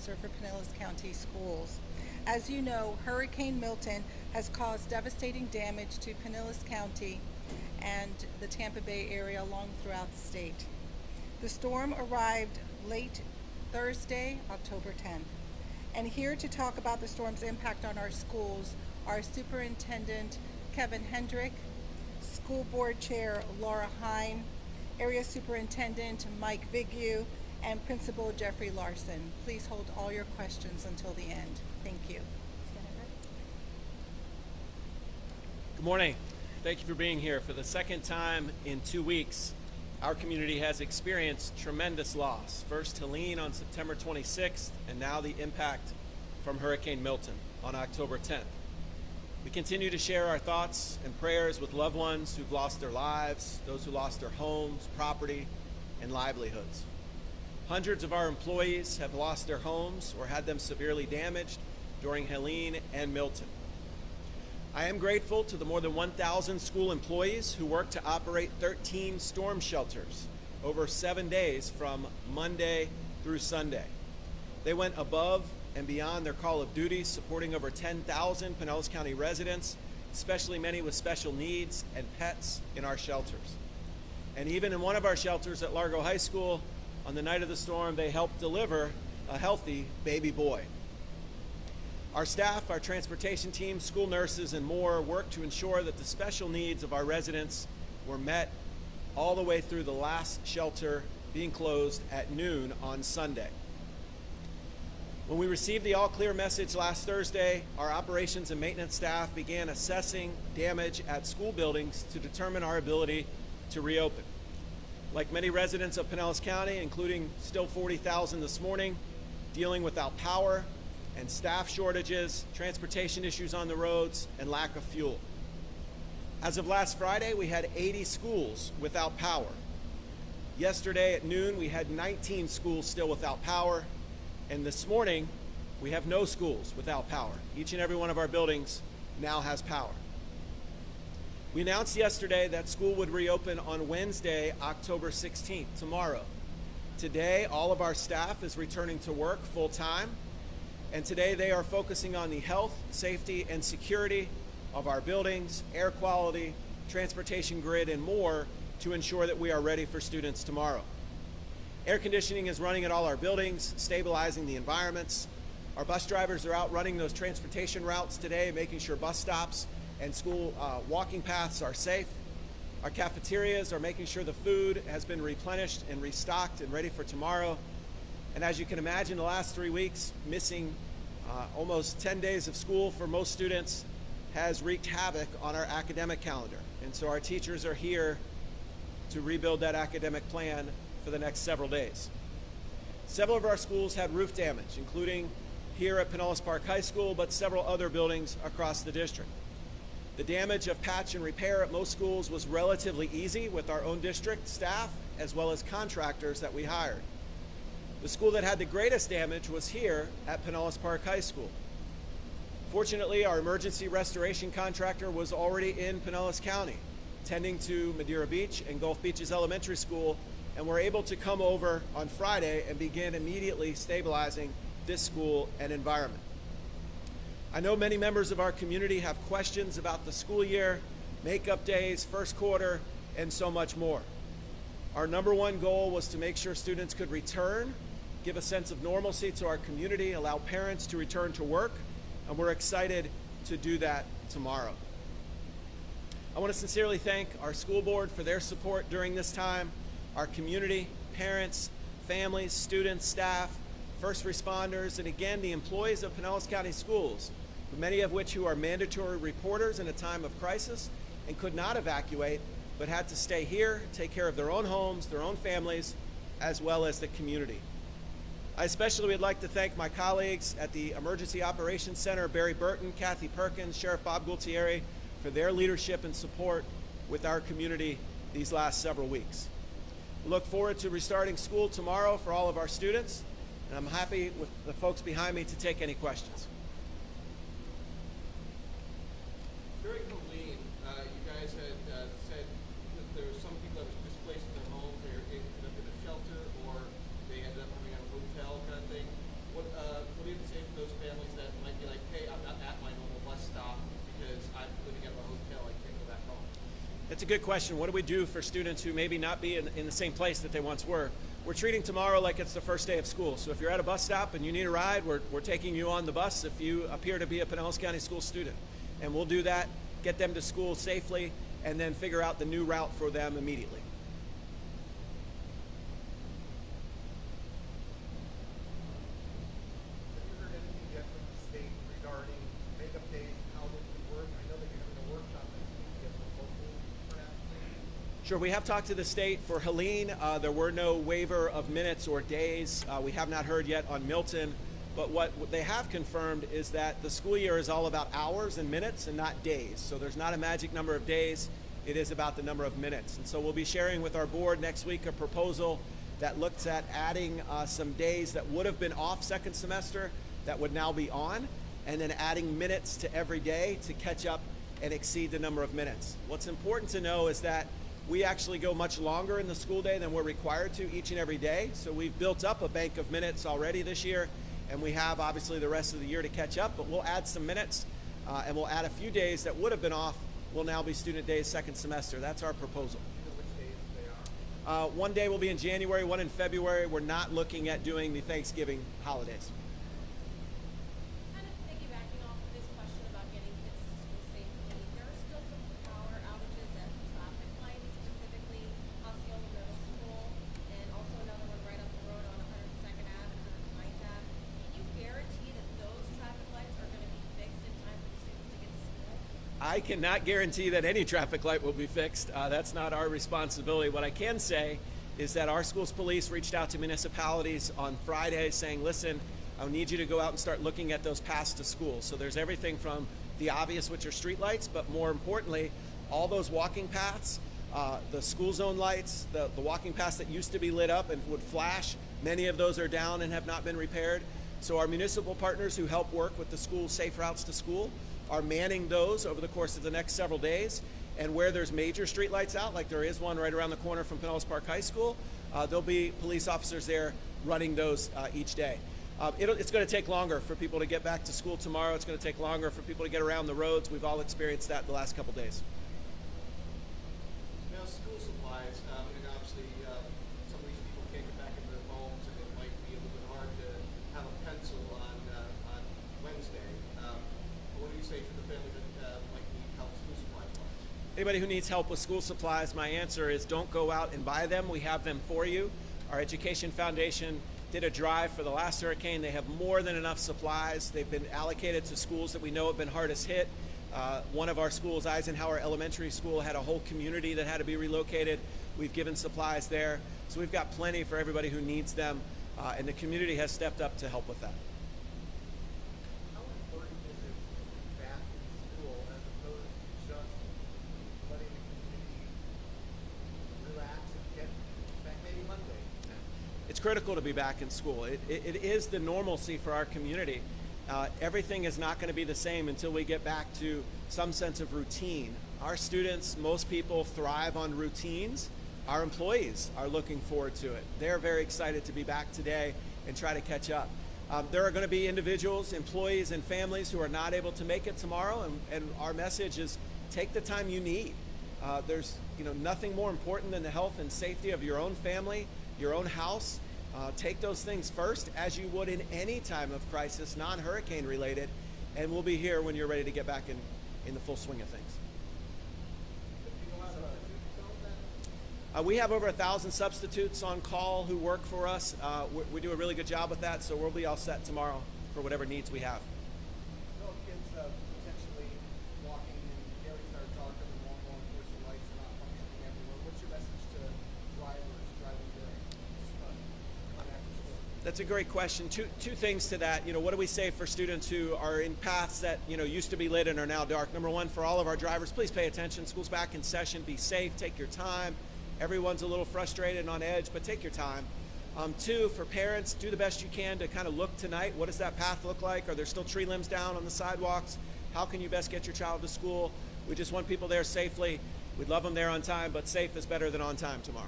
Officer for Pinellas County Schools. As you know, Hurricane Milton has caused devastating damage to Pinellas County and the Tampa Bay area along throughout the state. The storm arrived late Thursday, October 10th. And here to talk about the storm's impact on our schools are Superintendent Kevin Hendrick, School Board Chair Laura Hine, Area Superintendent Mike Vigue, and Principal Jeffrey Larsson. Please hold all your questions until the end. Thank you. Good morning. Thank you for being here. For the second time in 2 weeks, our community has experienced tremendous loss. First Helene on September 26th, and now the impact from Hurricane Milton on October 10th. We continue to share our thoughts and prayers with loved ones who've lost their lives, those who lost their homes, property, and livelihoods. Hundreds of our employees have lost their homes or had them severely damaged during Helene and Milton. I am grateful to the more than 1,000 school employees who worked to operate 13 storm shelters over 7 days from Monday through Sunday. They went above and beyond their call of duty, supporting over 10,000 Pinellas County residents, especially many with special needs and pets in our shelters. And even in one of our shelters at Largo High School, on the night of the storm, they helped deliver a healthy baby boy. Our staff, our transportation team, school nurses, and more worked to ensure that the special needs of our residents were met all the way through the last shelter being closed at noon on Sunday. When we received the all-clear message last Thursday, our operations and maintenance staff began assessing damage at school buildings to determine our ability to reopen. Like many residents of Pinellas County, including still 40,000 this morning, dealing without power and staff shortages, transportation issues on the roads, and lack of fuel. As of last Friday, we had 80 schools without power. Yesterday at noon, we had 19 schools still without power, and this morning, we have no schools without power. Each and every one of our buildings now has power. We announced yesterday that school would reopen on Wednesday, October 16th, tomorrow. Today, all of our staff is returning to work full-time, and today they are focusing on the health, safety, and security of our buildings, air quality, transportation grid, and more to ensure that we are ready for students tomorrow. Air conditioning is running at all our buildings, stabilizing the environments. Our bus drivers are out running those transportation routes today, making sure bus stops and school walking paths are safe. Our cafeterias are making sure the food has been replenished and restocked and ready for tomorrow. And as you can imagine, the last 3 weeks, missing almost 10 days of school for most students has wreaked havoc on our academic calendar. And so our teachers are here to rebuild that academic plan for the next several days. Several of our schools had roof damage, including here at Pinellas Park High School, but several other buildings across the district. The damage of patch and repair at most schools was relatively easy with our own district staff as well as contractors that we hired. The school that had the greatest damage was here at Pinellas Park High School. Fortunately, our emergency restoration contractor was already in Pinellas County, tending to Madeira Beach and Gulf Beaches Elementary School, and were able to come over on Friday and begin immediately stabilizing this school and environment. I know many members of our community have questions about the school year, makeup days, first quarter, and so much more. Our number one goal was to make sure students could return, give a sense of normalcy to our community, allow parents to return to work, and we're excited to do that tomorrow. I want to sincerely thank our school board for their support during this time, our community, parents, families, students, staff, first responders, and again, the employees of Pinellas County Schools, many of which who are mandatory reporters in a time of crisis and could not evacuate, but had to stay here, take care of their own homes, their own families, as well as the community. I especially would like to thank my colleagues at the Emergency Operations Center, Barry Burton, Kathy Perkins, Sheriff Bob Gualtieri, for their leadership and support with our community these last several weeks. We look forward to restarting school tomorrow for all of our students, and I'm happy with the folks behind me to take any questions. During Helene, you guys had said that there were some people that were displaced in their homes, they ended up in a shelter, or they ended up having a hotel kind of thing. What That's a good question. What do we do for students who maybe not be in the same place that they once were? We're treating tomorrow like it's the first day of school. So if you're at a bus stop and you need a ride, we're taking you on the bus if you appear to be a Pinellas County School student. And we'll do that, get them to school safely, and then figure out the new route for them immediately. Have you heard anything yet from the state regarding makeup days and how this would work? I know that you're having a workshop this week to get proposals perhaps. Sure, we have talked to the state for Helene. There were no waiver of minutes or days. We have not heard yet on Milton, but what they have confirmed is that the school year is all about hours and minutes and not days. So there's not a magic number of days. It is about the number of minutes. And so we'll be sharing with our board next week a proposal that looks at adding some days that would have been off second semester that would now be on, and then adding minutes to every day to catch up and exceed the number of minutes. What's important to know is that we actually go much longer in the school day than we're required to each and every day. So we've built up a bank of minutes already this year, and we have obviously the rest of the year to catch up, but we'll add some minutes and we'll add a few days that would have been off will now be student days second semester. That's our proposal. You know which days they are? One day will be in January, one in February. We're not looking at doing the Thanksgiving holidays. Kind of piggybacking off of this question about getting kids to school safely, there are still some power outages at traffic lights, specifically Osceola Middle School, and also another one right up the road on 102nd Ave and 109th Ave. Can you guarantee that those traffic lights are going to be fixed in time for the students to get to school? I cannot guarantee that any traffic light will be fixed. That's not our responsibility. What I can say is that our schools police reached out to municipalities on Friday saying, listen, I need you to go out and start looking at those paths to school. So there's everything from the obvious, which are street lights, but more importantly, all those walking paths, the school zone lights, the walking paths that used to be lit up and would flash, many of those are down and have not been repaired. So our municipal partners who help work with the school safe routes to school are manning those over the course of the next several days. And where there's major street lights out, like there is one right around the corner from Pinellas Park High School, there'll be police officers there running those each day. It's going to take longer for people to get back to school tomorrow. It's going to take longer for people to get around the roads. We've all experienced that the last couple days. Now, school supplies, and obviously some of these people can't get back into their homes, and it might be a little bit hard to have a pencil on Wednesday. What do you say to the family that might need help school supplies wise? Anybody who needs help with school supplies, my answer is don't go out and buy them. We have them for you. Our Education Foundation did a drive for the last hurricane. They have more than enough supplies. They've been allocated to schools that we know have been hardest hit. One of our schools, Eisenhower Elementary School, had a whole community that had to be relocated. We've given supplies there. So we've got plenty for everybody who needs them, and the community has stepped up to help with that. How important is it to be back in school as opposed to just letting the community relax and get back maybe Monday? It's critical to be back in school. It is the normalcy for our community. Everything is not going to be the same until we get back to some sense of routine. Our students, most people thrive on routines. Our employees are looking forward to it. They're very excited to be back today and try to catch up. There are going to be individuals, employees, and families who are not able to make it tomorrow, and our message is take the time you need. There's nothing more important than the health and safety of your own family, your own house. Take those things first, as you would in any time of crisis, non-hurricane related, and we'll be here when you're ready to get back in the full swing of things. Do you know how substitutes go then? We have over 1,000 substitutes on call who work for us. We do a really good job with that, so we'll be all set tomorrow for whatever needs we have. No kids potentially walking in areas that are darker than normal, of course the lights are not functioning everywhere. What's your message to drivers driving during after school? That's a great question. Two things to that. What do we say for students who are in paths that used to be lit and are now dark? Number one, for all of our drivers, please pay attention. School's back in session. Be safe. Take your time. Everyone's a little frustrated and on edge, but take your time. Two, for parents, do the best you can to kind of look tonight. What does that path look like? Are there still tree limbs down on the sidewalks? How can you best get your child to school? We just want people there safely. We'd love them there on time, but safe is better than on time tomorrow.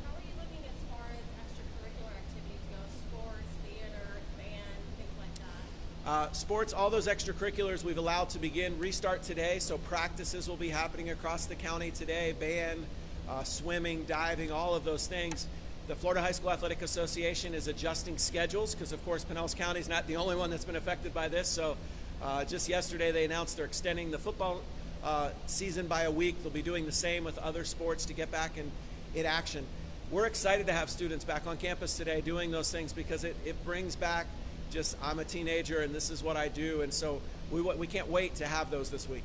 How are you looking as far as extracurricular activities go? Sports, theater, band, things like Sports, all those extracurriculars we've allowed to restart today, so practices will be happening across the county today, band, swimming, diving, all of those things. The Florida High School Athletic Association is adjusting schedules because, of course, Pinellas County is not the only one that's been affected by this. So just yesterday they announced they're extending the football season by a week. They'll be doing the same with other sports to get back in action. We're excited to have students back on campus today doing those things because it brings back just, I'm a teenager and this is what I do. And so we can't wait to have those this week.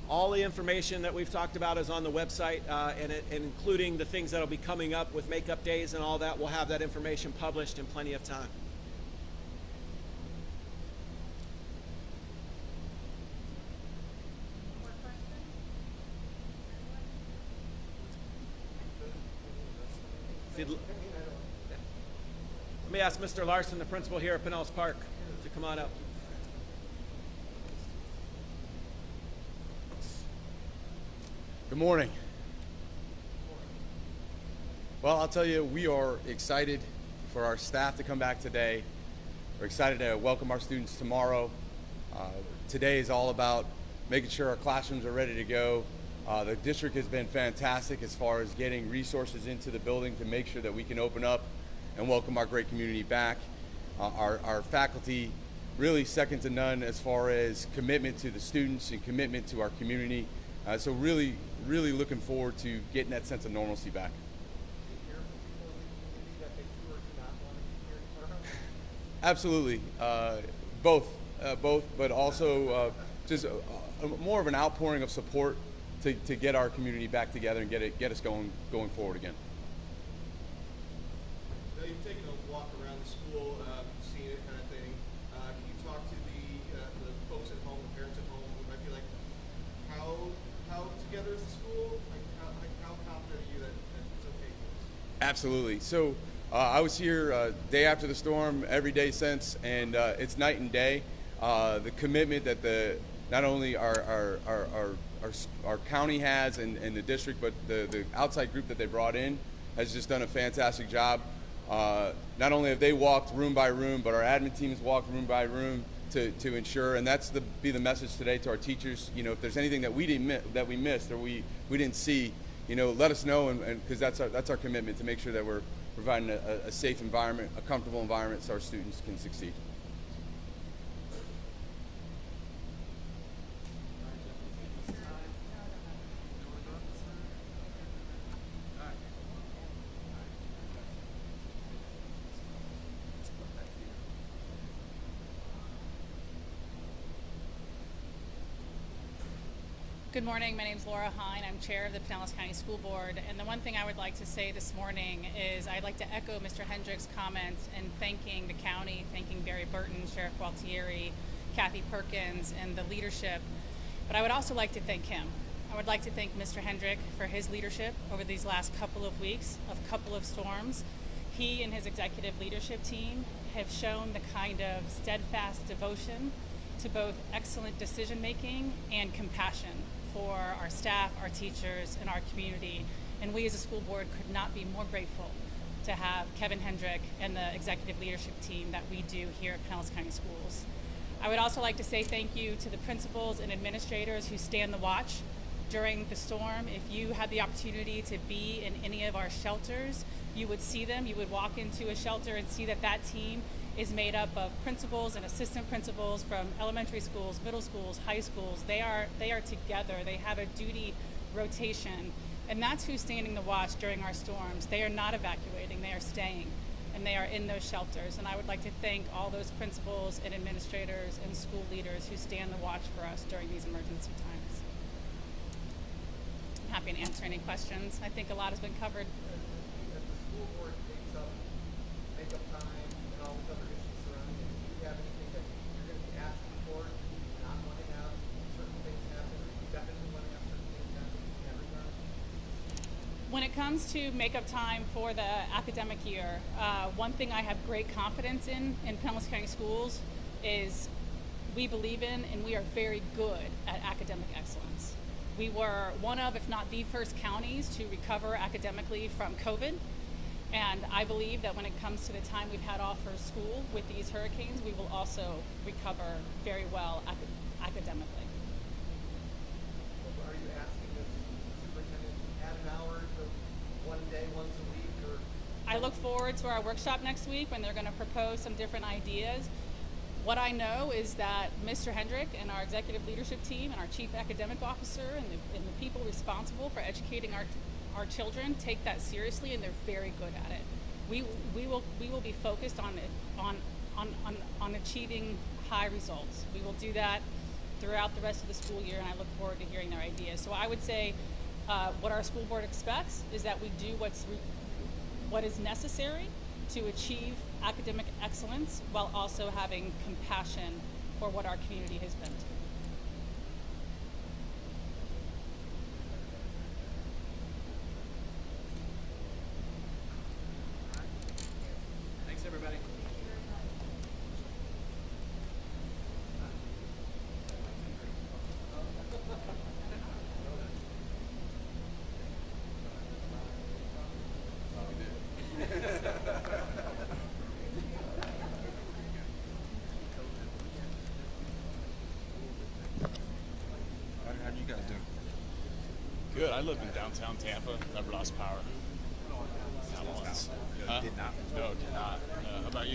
All the information that we've talked about is on the website, and including the things that will be coming up with makeup days and all that. We'll have that information published in plenty of time. More questions? Let me ask Mr. Larsson, the principal here at Pinellas Park, to come on up. Good morning. Well, I'll tell you, we are excited for our staff to come back today. We're excited to welcome our students tomorrow. Today is all about making sure our classrooms are ready to go. The district has been fantastic as far as getting resources into the building to make sure that we can open up and welcome our great community back. Our faculty, really second to none as far as commitment to the students and commitment to our community. So really looking forward to getting that sense of normalcy back. Absolutely, both, but also just more of an outpouring of support to get our community back together and get us going forward again. Now you've taken a walk around the school, seen it kind of thing. Can you talk to the folks at home, the parents at home, who might be like, how together is the school? Like, how confident are you that it's okay for us? Absolutely. So I was here day after the storm, every day since, and it's night and day. The commitment that not only our county has and the district, but the outside group that they brought in has just done a fantastic job. Not only have they walked room by room, but our admin team has walked room by room to ensure, and that's be the message today to our teachers. You know, if there's anything that we missed or we didn't see, you know, let us know, and because that's our commitment to make sure that we're providing a safe environment, a comfortable environment, so our students can succeed. Good morning, my name is Laura Hine. I'm chair of the Pinellas County School Board, and the one thing I would like to say this morning is I'd like to echo Mr. Hendrick's comments in thanking the county, thanking Barry Burton, Sheriff Gualtieri, Kathy Perkins, and the leadership. But I would also like to thank him. I would like to thank Mr. Hendrick for his leadership over these last couple of weeks of couple of storms. He and his executive leadership team have shown the kind of steadfast devotion to both excellent decision-making and compassion for our staff, our teachers, and our community. And we as a school board could not be more grateful to have Kevin Hendrick and the executive leadership team that we do here at Pinellas County Schools. I would also like to say thank you to the principals and administrators who stand the watch during the storm. If you had the opportunity to be in any of our shelters, you would see them. You would walk into a shelter and see that team is made up of principals and assistant principals from elementary schools, middle schools, high schools. They are together. They have a duty rotation, and that's who's standing the watch during our storms. They are not evacuating. They are staying, and they are in those shelters. And I would like to thank all those principals and administrators and school leaders who stand the watch for us during these emergency times. I'm happy to answer any questions. I think a lot has been covered. As the school board takes up makeup time and all these other issues surrounding it, do you have anything that you're going to be asking for? Do you not want to have certain things happen, or do you definitely want to have certain things happen in that regard? When it comes to makeup time for the academic year, one thing I have great confidence in Pinellas County Schools is we believe in and we are very good at academic excellence. We were one of, if not the first counties to recover academically from COVID. And I believe that when it comes to the time we've had off for school with these hurricanes, we will also recover very well academically. Are you asking the superintendent to add an hour to one day, once a week, or? I look forward to our workshop next week when they're going to propose some different ideas. What I know is that Mr. Hendrick and our executive leadership team and our chief academic officer and the people responsible for educating our children take that seriously, and they're very good at it. We will be focused on achieving high results. We will do that throughout the rest of the school year, and I look forward to hearing their ideas. So I would say what our school board expects is that we do what is necessary to achieve academic excellence while also having compassion for what our community has been through. Thanks, everybody. How do you guys do? Good. I lived in downtown Tampa. Never lost power. Not once. Did not. No, did not. How about you?